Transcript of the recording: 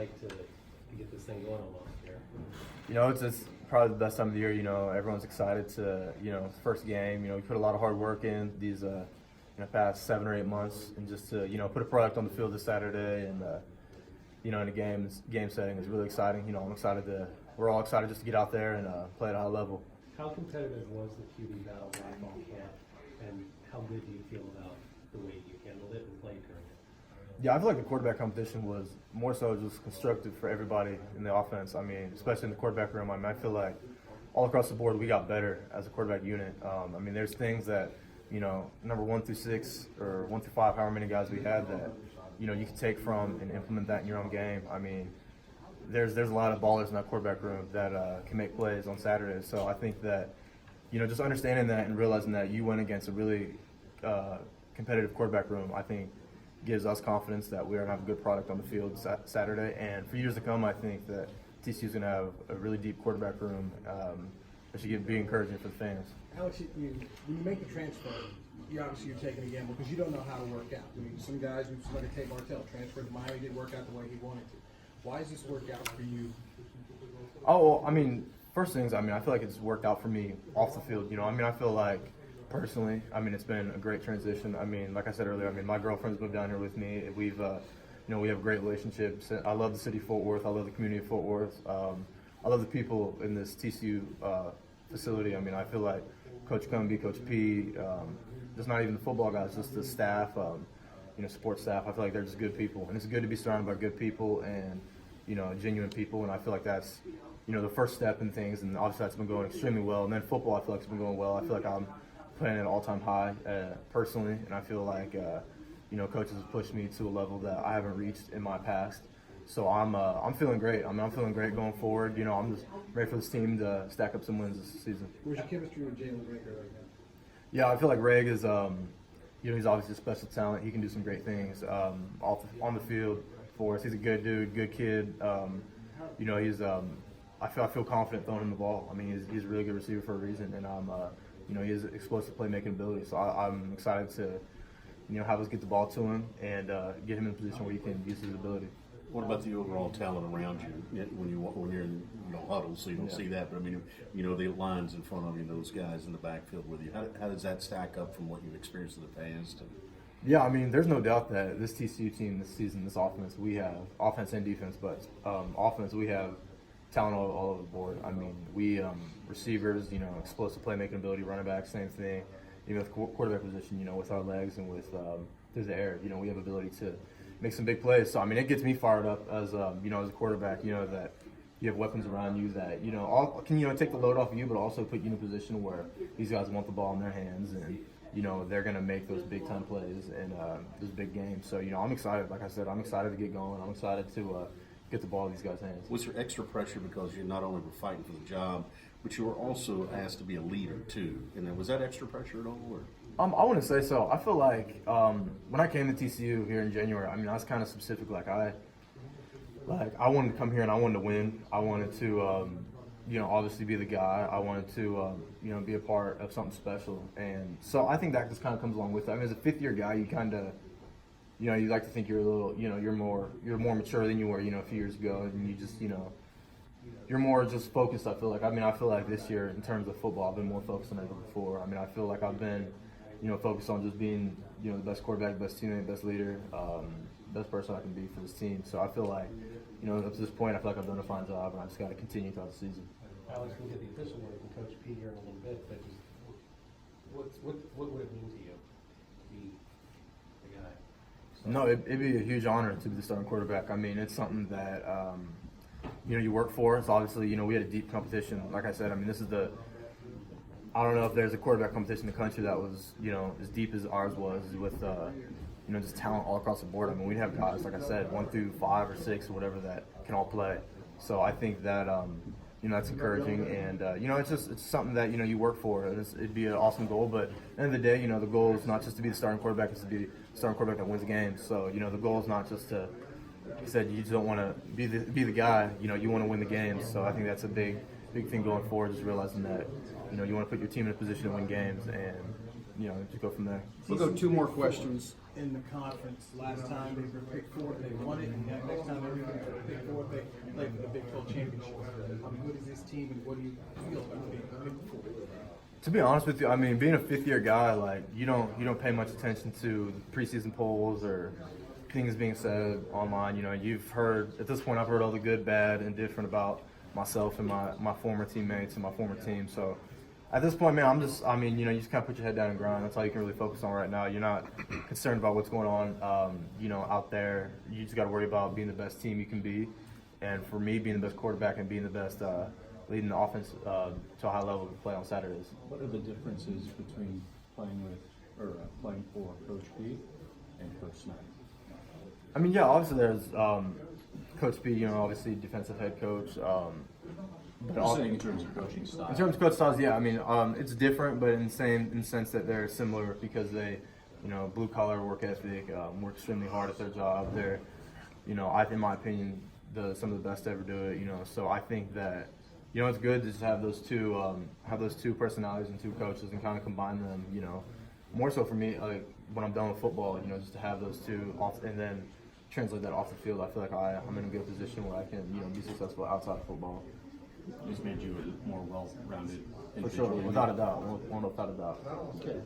like to get this thing going almost here? It's probably the best time of the year. Everyone's excited to, first game. We put a lot of hard work in these, past 7 or 8 months, and just to, put a product on the field this Saturday, and in a game setting is really exciting. We're all excited just to get out there and play at a high level. How competitive was the QB battle last fall camp, and how good do you feel about the way you handled it and played during it? Yeah, I feel like the quarterback competition was more so just constructive for everybody in the offense. I mean, especially in the quarterback room. I feel like all across the board we got better as a quarterback unit. There's things that, number 1 through 6 or 1 through 5, however many guys we had that, you can take from and implement that in your own game. There's a lot of ballers in that quarterback room that can make plays on Saturdays. So I think that, just understanding that and realizing that you went against a really competitive quarterback room, I think gives us confidence that we're going to have a good product on the field Saturday. And for years to come, I think that TCU is going to have a really deep quarterback room that should be encouraging for the fans. Alex, when you make the transfer, you're taking a gamble because you don't know how to work out. Some guys, like Tate Martell, transferred to Miami, didn't work out the way he wanted to. Why does this work out for you? Oh, well, first things, I feel like it's worked out for me off the field. I feel like personally, it's been a great transition. Like I said earlier, my girlfriend's moved down here with me. We've, we have a great relationship. I love the city of Fort Worth. I love the community of Fort Worth. I love the people in this TCU facility. I feel like Coach Cumby, Coach P, just not even the football guys, just the staff, support staff. I feel like they're just good people, and it's good to be surrounded by good people and, genuine people. And I feel like that's, the first step in things. And obviously that's been going extremely well. And then football, I feel like it's been going well. I feel like I'm playing at an all-time high personally, and I feel like coaches have pushed me to a level that I haven't reached in my past. So I'm feeling great. I'm feeling great going forward. I'm just ready for this team to stack up some wins this season. Where's your chemistry with Jalen Rager right now? Yeah, I feel like Reg is he's obviously a special talent. He can do some great things on the field for us. He's a good dude, good kid. He's I feel confident throwing him the ball. He's a really good receiver for a reason, and he has explosive playmaking ability. So I'm excited to have us get the ball to him and get him in a position where he can use his ability. What about the overall talent around you when you're in huddles, so you don't see that? But the lines in front of you, those guys in the backfield with you. How does that stack up from what you've experienced in the past? Yeah, there's no doubt that this TCU team this season, this offense, we have offense and defense, but offense we have talent all over the board. We receivers, explosive playmaking ability, running back, same thing. Even with quarterback position, with our legs and with through the air, we have ability to make some big plays. So it gets me fired up as as a quarterback. That you have weapons around you that can take the load off of you, but also put you in a position where these guys want the ball in their hands and they're going to make those big time plays and those big games. So I'm excited. Like I said, I'm excited to get going. I'm excited to get the ball in these guys' hands. Was there extra pressure because you not only were fighting for the job, but you were also asked to be a leader too? And was that extra pressure at all? Or? I wouldn't say so. I feel like when I came to TCU here in January, I was kind of specific. I wanted to come here and I wanted to win. I wanted to, obviously be the guy. I wanted to, be a part of something special. And so I think that just kind of comes along with it. As a fifth-year guy, you kind of, you like to think you're a little, you're more mature than you were, a few years ago, and you just, you're more just focused. I feel like. I feel like this year in terms of football, I've been more focused than ever before. I feel like I've been, focused on just being, the best quarterback, best teammate, best leader, best person I can be for this team. So I feel like, up to this point, I feel like I've done a fine job, and I just got to continue throughout the season. Alex, we'll get the official word from Coach P here in a little bit, but just what would it mean to you to be the guy? No, it'd be a huge honor to be the starting quarterback. It's something that you work for. It's obviously we had a deep competition. Like I said, this is I don't know if there's a quarterback competition in the country that was as deep as ours was with just talent all across the board. We'd have guys, like I said, 1 through 5 or 6 or whatever that can all play. So I think that that's encouraging, and it's something that you work for. It'd be an awesome goal, but at the end of the day, the goal is not just to be the starting quarterback; it's to be the starting quarterback that wins games. So the goal is not just to. Like you said, you just don't want to be the guy. You want to win the games. So I think that's a big thing going forward. Just realizing that you want to put your team in a position to win games, and just go from there. We'll go 2 more questions. In the conference, last time they were picked 4th, they won it, and next time they were picked 4th, championship? How good is this team, and what do you feel about being picked for? To be honest with you, I mean, being a fifth-year guy, like you don't pay much attention to preseason polls or things being said online. You know, you've heard at this point. I've heard all the good, bad, and different about myself and my former teammates and my former team. So at this point, man, you just kind of put your head down and grind. That's all you can really focus on right now. You're not concerned about what's going on, out there. You just got to worry about being the best team you can be. And for me, being the best quarterback and being the best leading the offense to a high level to play on Saturdays. What are the differences between playing playing for Coach P and Coach Snyder? I mean, yeah, obviously there's Coach P, obviously defensive head coach. But I'm saying in terms of coaching style. in terms of coach styles, yeah, I mean, it's different, but in the sense that they're similar because they, blue collar work ethic, work extremely hard at their job. They're, in my opinion, some of the best to ever do it. So I think that, it's good to just have those two personalities and two coaches and kind of combine them. More so for me, like when I'm done with football, just to have those two off and then translate that off the field. I feel like I'm in a good position where I can, be successful outside of football. It's made you a more well-rounded For sure, individual. without a doubt, without a doubt. Okay.